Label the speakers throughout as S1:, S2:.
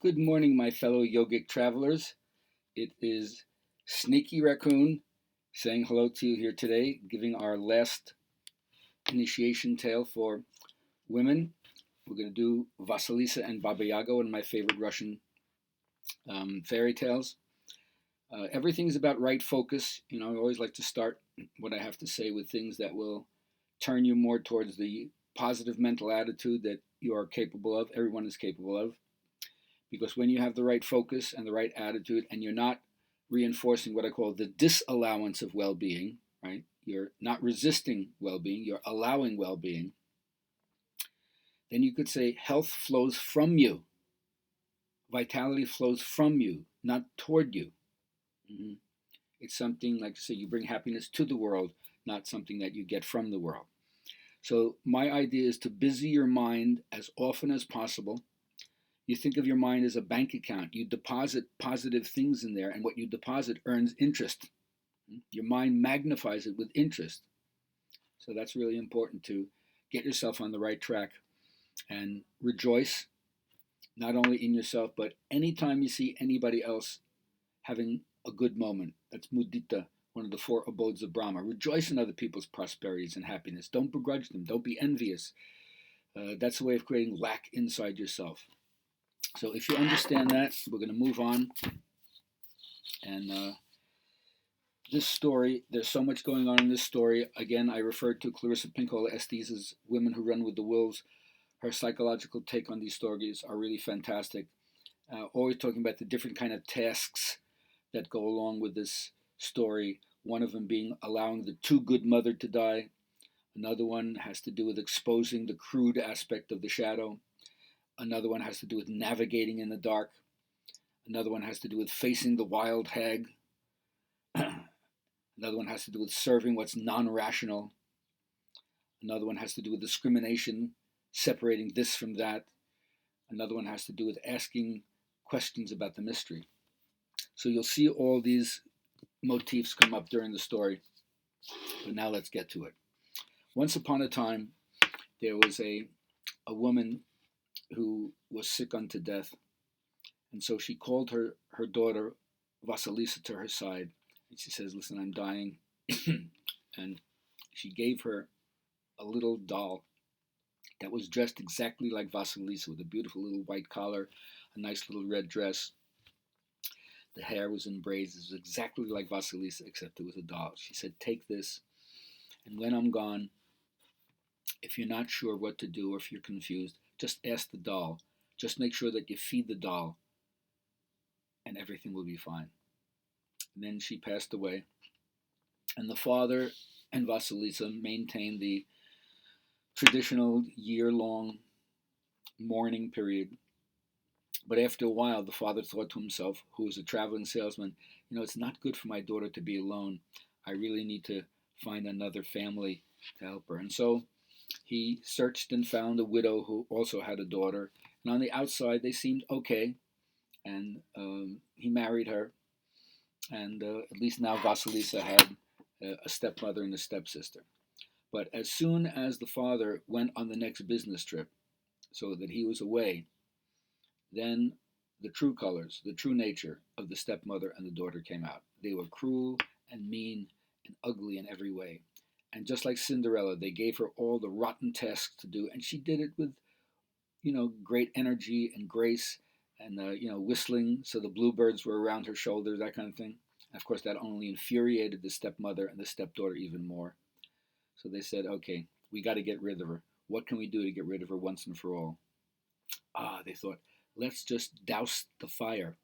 S1: Good morning, my fellow yogic travelers. It is Sneaky Raccoon saying hello to you here today, giving our last initiation tale for women. We're going to do Vasalisa and Baba Yaga, one of my favorite Russian fairy tales. Everything's about right focus. I always like to start what I have to say with things that will turn you more towards the positive mental attitude that you are capable of, everyone is capable of. Because when you have the right focus and the right attitude, and you're not reinforcing what I call the disallowance of well being, right? You're not resisting well being, you're allowing well being, then you could say health flows from you. Vitality flows from you, not toward you. Mm-hmm. It's something like, say, you bring happiness to the world, not something that you get from the world. So, my idea is to busy your mind as often as possible. You think of your mind as a bank account. You deposit positive things in there, and what you deposit earns interest. Your mind magnifies it with interest. So that's really important to get yourself on the right track and rejoice not only in yourself, but anytime you see anybody else having a good moment. That's mudita, one of the four abodes of Brahma. Rejoice in other people's prosperities and happiness. Don't begrudge them. Don't be envious. That's a way of creating lack inside yourself. So if you understand that, we're going to move on. And this story, there's so much going on in this story. Again, I referred to Clarissa Pinkola Estes' Women Who Run with the Wolves. Her psychological take on these stories are really fantastic. Always talking about the different kind of tasks that go along with this story. One of them being allowing the too good mother to die. Another one has to do with exposing the crude aspect of the shadow. Another one has to do with navigating in the dark. Another one has to do with facing the wild hag. Another one has to do with serving what's non-rational. Another one has to do with discrimination, separating this from that. Another one has to do with asking questions about the mystery. So you'll see all these motifs come up during the story. But now let's get to it. Once upon a time, there was a woman who was sick unto death. And so she called her daughter Vasalisa to her side. And she says, listen, I'm dying. And she gave her a little doll that was dressed exactly like Vasilisa, with a beautiful little white collar, a nice little red dress. The hair was in braids. It was exactly like Vasilisa, except it was a doll. She said, take this, and when I'm gone, if you're not sure what to do or if you're confused, just ask the doll. Just make sure that you feed the doll, and everything will be fine. And then she passed away. And the father and Vasilisa maintained the traditional year-long mourning period. But after a while, the father thought to himself, who was a traveling salesman, it's not good for my daughter to be alone. I really need to find another family to help her. And so he searched and found a widow who also had a daughter. And on the outside, they seemed okay. And he married her. And at least now Vasilisa had a stepmother and a stepsister. But as soon as the father went on the next business trip, so that he was away, then the true colors, the true nature of the stepmother and the daughter came out. They were cruel and mean and ugly in every way. And just like Cinderella, they gave her all the rotten tasks to do, and she did it with, great energy and grace, and whistling so the bluebirds were around her shoulders, that kind of thing. And of course, that only infuriated the stepmother and the stepdaughter even more. So they said, okay, we got to get rid of her. What can we do to get rid of her once and for all? They thought, let's just douse the fire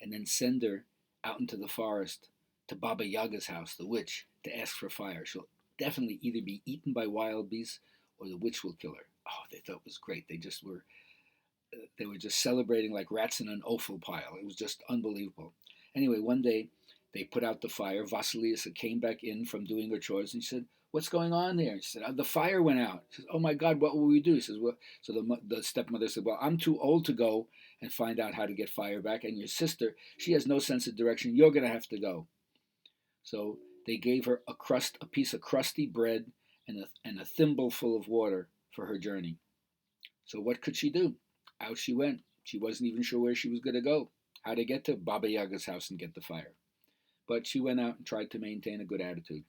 S1: and then send her out into the forest to Baba Yaga's house, the witch, to ask for fire. She'll definitely either be eaten by wild beasts or the witch will kill her. Oh, they thought it was great. They were just celebrating like rats in an offal pile. It was just unbelievable. Anyway, one day they put out the fire. Vasilisa came back in from doing her chores and she said, what's going on there? She said, the fire went out. She said, oh my God, what will we do? He says, well, so the stepmother said, well, I'm too old to go and find out how to get fire back. And your sister, she has no sense of direction. You're going to have to go. So they gave her a piece of crusty bread and a thimble full of water for her journey. So what could she do? Out she went. She wasn't even sure where she was going to go, how to get to Baba Yaga's house and get the fire. But she went out and tried to maintain a good attitude.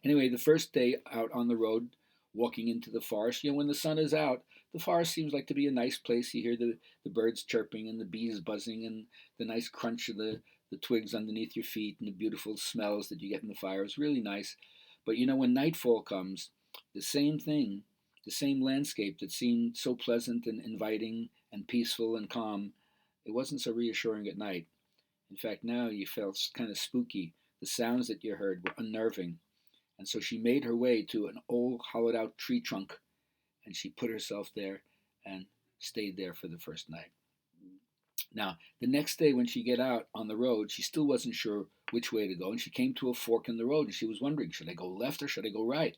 S1: Anyway, the first day out on the road, walking into the forest, when the sun is out, the forest seems like to be a nice place. You hear the birds chirping and the bees buzzing and the nice crunch of the twigs underneath your feet and the beautiful smells that you get in the fire. It's really nice. But when nightfall comes, the same thing, the same landscape that seemed so pleasant and inviting and peaceful and calm, it wasn't so reassuring at night. In fact, now you felt kind of spooky. The sounds that you heard were unnerving. And so she made her way to an old hollowed out tree trunk, and she put herself there and stayed there for the first night. Now, the next day when she got out on the road, she still wasn't sure which way to go, and she came to a fork in the road, and she was wondering, should I go left or should I go right?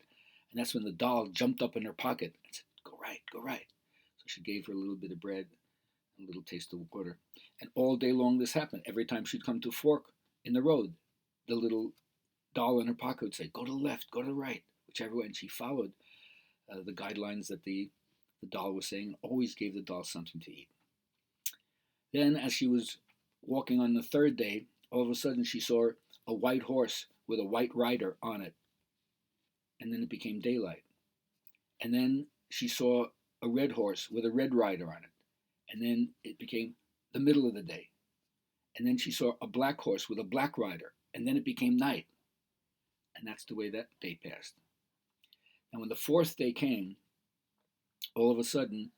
S1: And that's when the doll jumped up in her pocket and said, go right, go right. So she gave her a little bit of bread, a little taste of water. And all day long this happened. Every time she'd come to a fork in the road, the little doll in her pocket would say, go to the left, go to the right, whichever way. And she followed the guidelines that the doll was saying, and always gave the doll something to eat. Then, as she was walking on the third day, all of a sudden she saw a white horse with a white rider on it. And then it became daylight. And then she saw a red horse with a red rider on it. And then it became the middle of the day. And then she saw a black horse with a black rider. And then it became night. And that's the way that day passed. And when the fourth day came, all of a sudden,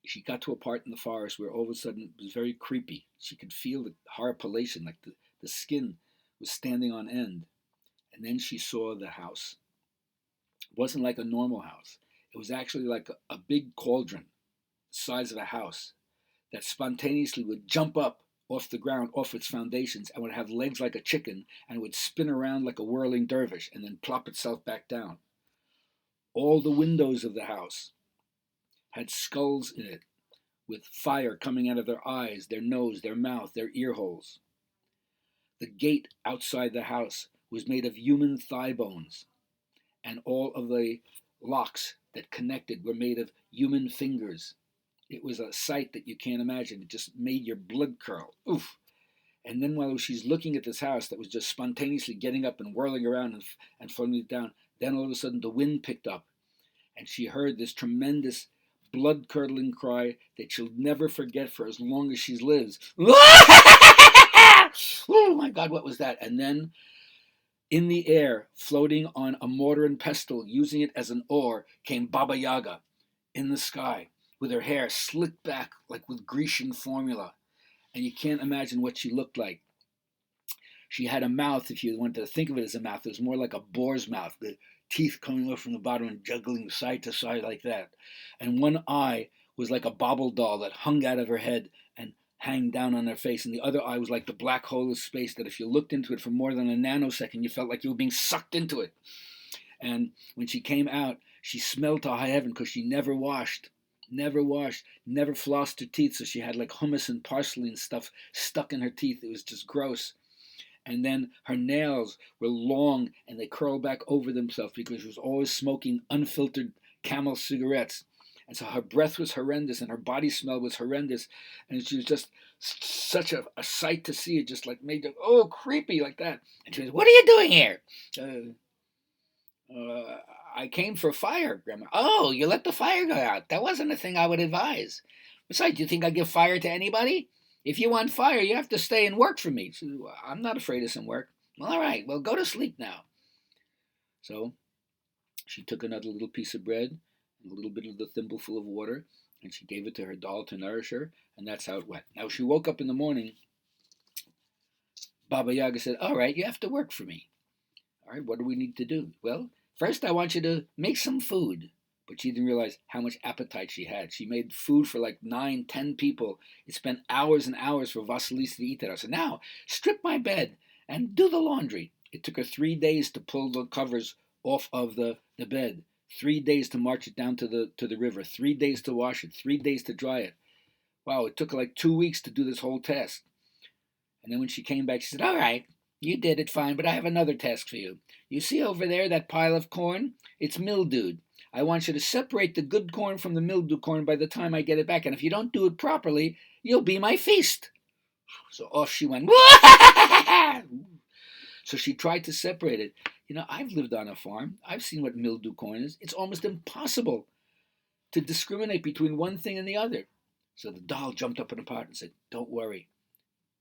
S1: she got to a part in the forest where all of a sudden it was very creepy. She could feel the horripilation, like the skin was standing on end. And then she saw the house. It wasn't like a normal house. It was actually like a big cauldron, the size of a house, that spontaneously would jump up off the ground, off its foundations, and would have legs like a chicken, and it would spin around like a whirling dervish, and then plop itself back down. All the windows of the house had skulls in it, with fire coming out of their eyes, their nose, their mouth, their ear holes. The gate outside the house was made of human thigh bones, and all of the locks that connected were made of human fingers. It was a sight that you can't imagine. It just made your blood curl. Oof. And then while she's looking at this house that was just spontaneously getting up and whirling around and floating it down, then all of a sudden the wind picked up, and she heard this tremendous blood-curdling cry that she'll never forget for as long as she lives. Oh my God, what was that? And then in the air, floating on a mortar and pestle, using it as an oar, came Baba Yaga in the sky, with her hair slicked back like with Grecian formula. And you can't imagine what she looked like. She had a mouth, if you wanted to think of it as a mouth, it was more like a boar's mouth, the teeth coming off from the bottom and juggling side to side like that. And one eye was like a bobble doll that hung out of her head and hang down on her face. And the other eye was like the black hole of space that if you looked into it for more than a nanosecond, you felt like you were being sucked into it. And when she came out, she smelled to high heaven because she never washed, never flossed her teeth. So she had like hummus and parsley and stuff stuck in her teeth. It was just gross. And then her nails were long and they curled back over themselves because she was always smoking unfiltered Camel cigarettes. And so her breath was horrendous and her body smell was horrendous. And she was just such a sight to see. It just like made her, oh, creepy like that. And she was, what are you doing here? I came for fire, Grandma. Oh, you let the fire go out. That wasn't a thing I would advise. Besides, do you think I give fire to anybody? If you want fire, you have to stay and work for me. So, I'm not afraid of some work. Well, all right, well, go to sleep now. So she took another little piece of bread and a little bit of the thimbleful of water, and she gave it to her doll to nourish her, and that's how it went. Now, she woke up in the morning. Baba Yaga said, all right, you have to work for me. All right, what do we need to do? Well, first I want you to make some food. But she didn't realize how much appetite she had. She made food for like 9, 10 people. It spent hours and hours for Vasalisa to eat that. I said, now, strip my bed and do the laundry. It took her 3 days to pull the covers off of the bed. 3 days to march it down to the river. 3 days to wash it. 3 days to dry it. Wow, it took her like 2 weeks to do this whole task. And then when she came back, she said, all right, you did it fine, but I have another task for you. You see over there that pile of corn? It's mildewed. I want you to separate the good corn from the mildew corn by the time I get it back. And if you don't do it properly, you'll be my feast. So off she went. So she tried to separate it. I've lived on a farm. I've seen what mildew corn is. It's almost impossible to discriminate between one thing and the other. So the doll jumped up in a pot and said, don't worry.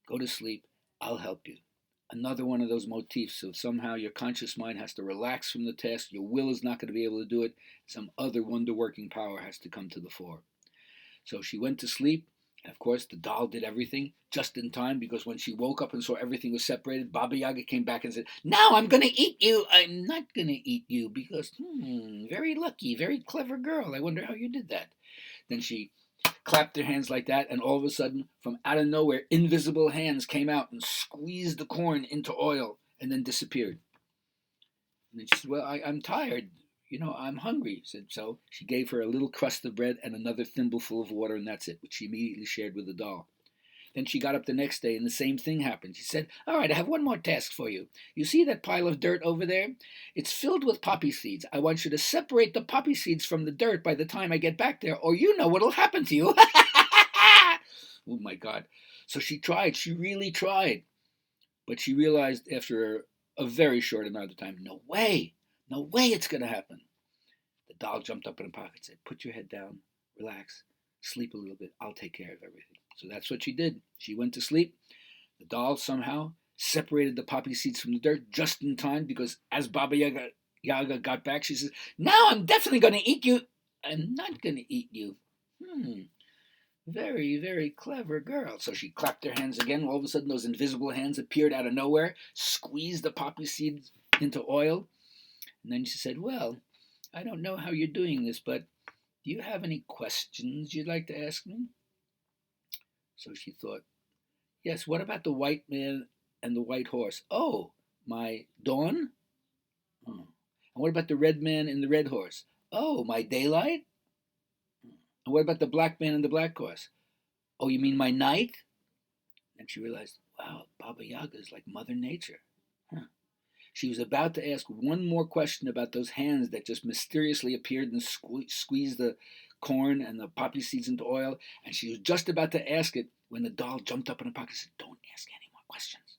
S1: Go to sleep. I'll help you. Another one of those motifs. So somehow your conscious mind has to relax from the task. Your will is not going to be able to do it. Some other wonder-working power has to come to the fore. So she went to sleep. And of course, the doll did everything just in time, because when she woke up and saw everything was separated, Baba Yaga came back and said, now I'm going to eat you. I'm not going to eat you because, very lucky, very clever girl. I wonder how you did that. Then she clapped her hands like that, and all of a sudden, from out of nowhere, invisible hands came out and squeezed the corn into oil and then disappeared. And then she said, well, I'm tired. I'm hungry. Said so. She gave her a little crust of bread and another thimbleful of water, and that's it, which she immediately shared with the doll. Then she got up the next day, and the same thing happened. She said, all right, I have one more task for you. You see that pile of dirt over there? It's filled with poppy seeds. I want you to separate the poppy seeds from the dirt by the time I get back there, or you know what'll happen to you. Oh, my God. So she tried. She really tried. But she realized after a very short amount of time, no way it's going to happen. The doll jumped up in her pocket and said, put your head down, relax, sleep a little bit. I'll take care of everything. So that's what she did. She went to sleep. The doll somehow separated the poppy seeds from the dirt just in time, because as Baba Yaga got back, she says, now I'm definitely going to eat you. I'm not going to eat you. Very, very clever girl. So she clapped her hands again. All of a sudden, those invisible hands appeared out of nowhere, squeezed the poppy seeds into oil. And then she said, well, I don't know how you're doing this, but do you have any questions you'd like to ask me? So she thought, yes, what about the white man and the white horse? Oh, my dawn? Oh. And what about the red man and the red horse? Oh, my daylight? And what about the black man and the black horse? Oh, you mean my night? And she realized, wow, Baba Yaga is like Mother Nature. She was about to ask one more question about those hands that just mysteriously appeared and squeezed the corn and the poppy seeds into oil, and she was just about to ask it when the doll jumped up in her pocket and said, don't ask any more questions.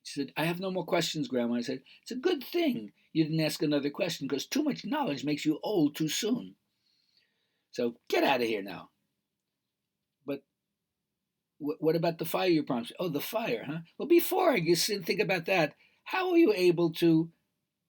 S1: She said, I have no more questions, Grandma. I said, it's a good thing you didn't ask another question, because too much knowledge makes you old too soon. So get out of here now. But what about the fire you promised? Oh, the fire, huh? Well, before I think about that, how are you able to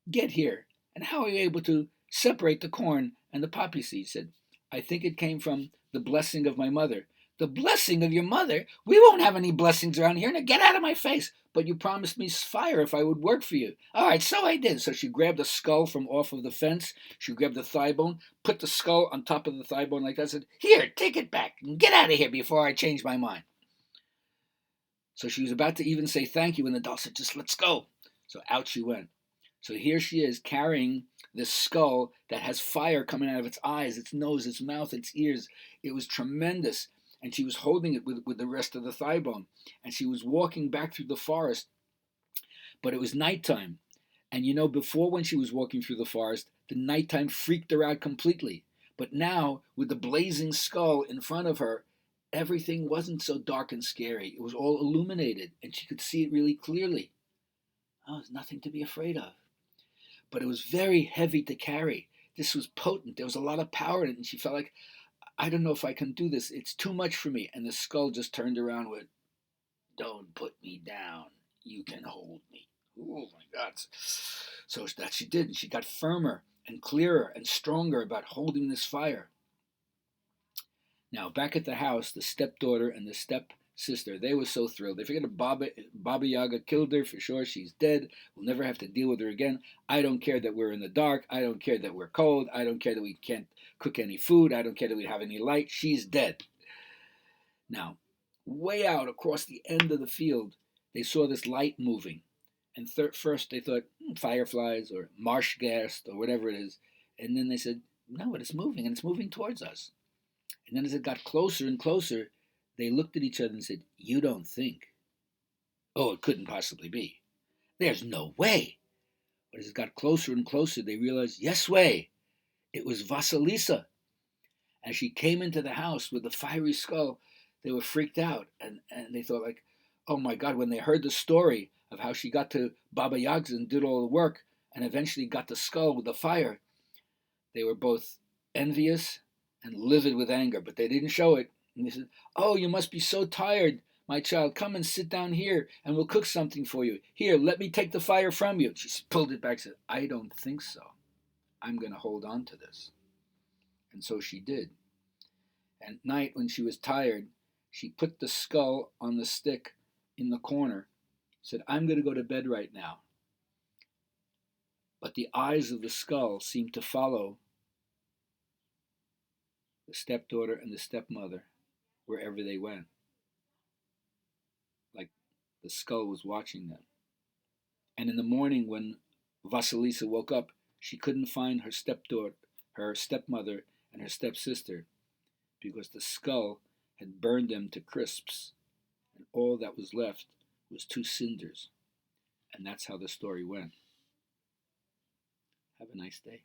S1: get here? And how are you able to separate the corn and the poppy seeds? Said, I think it came from the blessing of my mother. The blessing of your mother? We won't have any blessings around here. Now get out of my face. But you promised me fire if I would work for you. All right, so I did. So she grabbed a skull from off of the fence. She grabbed the thigh bone, put the skull on top of the thigh bone like that, said, here, take it back and get out of here before I change my mind. So she was about to even say thank you when the doll said, just let's go. So out she went. So here she is carrying this skull that has fire coming out of its eyes, its nose, its mouth, its ears. It was tremendous. And she was holding it with the rest of the thigh bone. And she was walking back through the forest. But it was nighttime. And before, when she was walking through the forest, the nighttime freaked her out completely. But now, with the blazing skull in front of her, everything wasn't so dark and scary. It was all illuminated, and she could see it really clearly. Oh, there's nothing to be afraid of. But it was very heavy to carry. This was potent. There was a lot of power in it, and she felt like, I don't know if I can do this. It's too much for me. And the skull just turned around with, don't put me down. You can hold me. Oh, my God. So that she did. And she got firmer and clearer and stronger about holding this fire. Now, back at the house, the stepdaughter and the stepsister, they were so thrilled. They figured Baba Yaga killed her for sure. She's dead. We'll never have to deal with her again. I don't care that we're in the dark. I don't care that we're cold. I don't care that we can't cook any food. I don't care that we have any light. She's dead. Now, way out across the end of the field, they saw this light moving. And first they thought, fireflies or marsh gas or whatever it is. And then they said, no, but it's moving, and it's moving towards us. And then as it got closer and closer, they looked at each other and said, you don't think? Oh, it couldn't possibly be. There's no way. But as it got closer and closer, they realized, yes way. It was Vasalisa. As she came into the house with the fiery skull, they were freaked out, and they thought, like, oh my God, when they heard the story of how she got to Baba Yaga's and did all the work and eventually got the skull with the fire, they were both envious and livid with anger, but they didn't show it. And they said, oh, you must be so tired, my child. Come and sit down here and we'll cook something for you. Here, let me take the fire from you. She pulled it back and said, I don't think so. I'm going to hold on to this. And so she did. At night, when she was tired, she put the skull on the stick in the corner, said, I'm going to go to bed right now. But the eyes of the skull seemed to follow the stepdaughter and the stepmother wherever they went, like the skull was watching them. And in the morning, when Vasalisa woke up, she couldn't find her stepdaughter, her stepmother, and her stepsister, because the skull had burned them to crisps, and all that was left was 2 cinders. And that's how the story went. Have a nice day.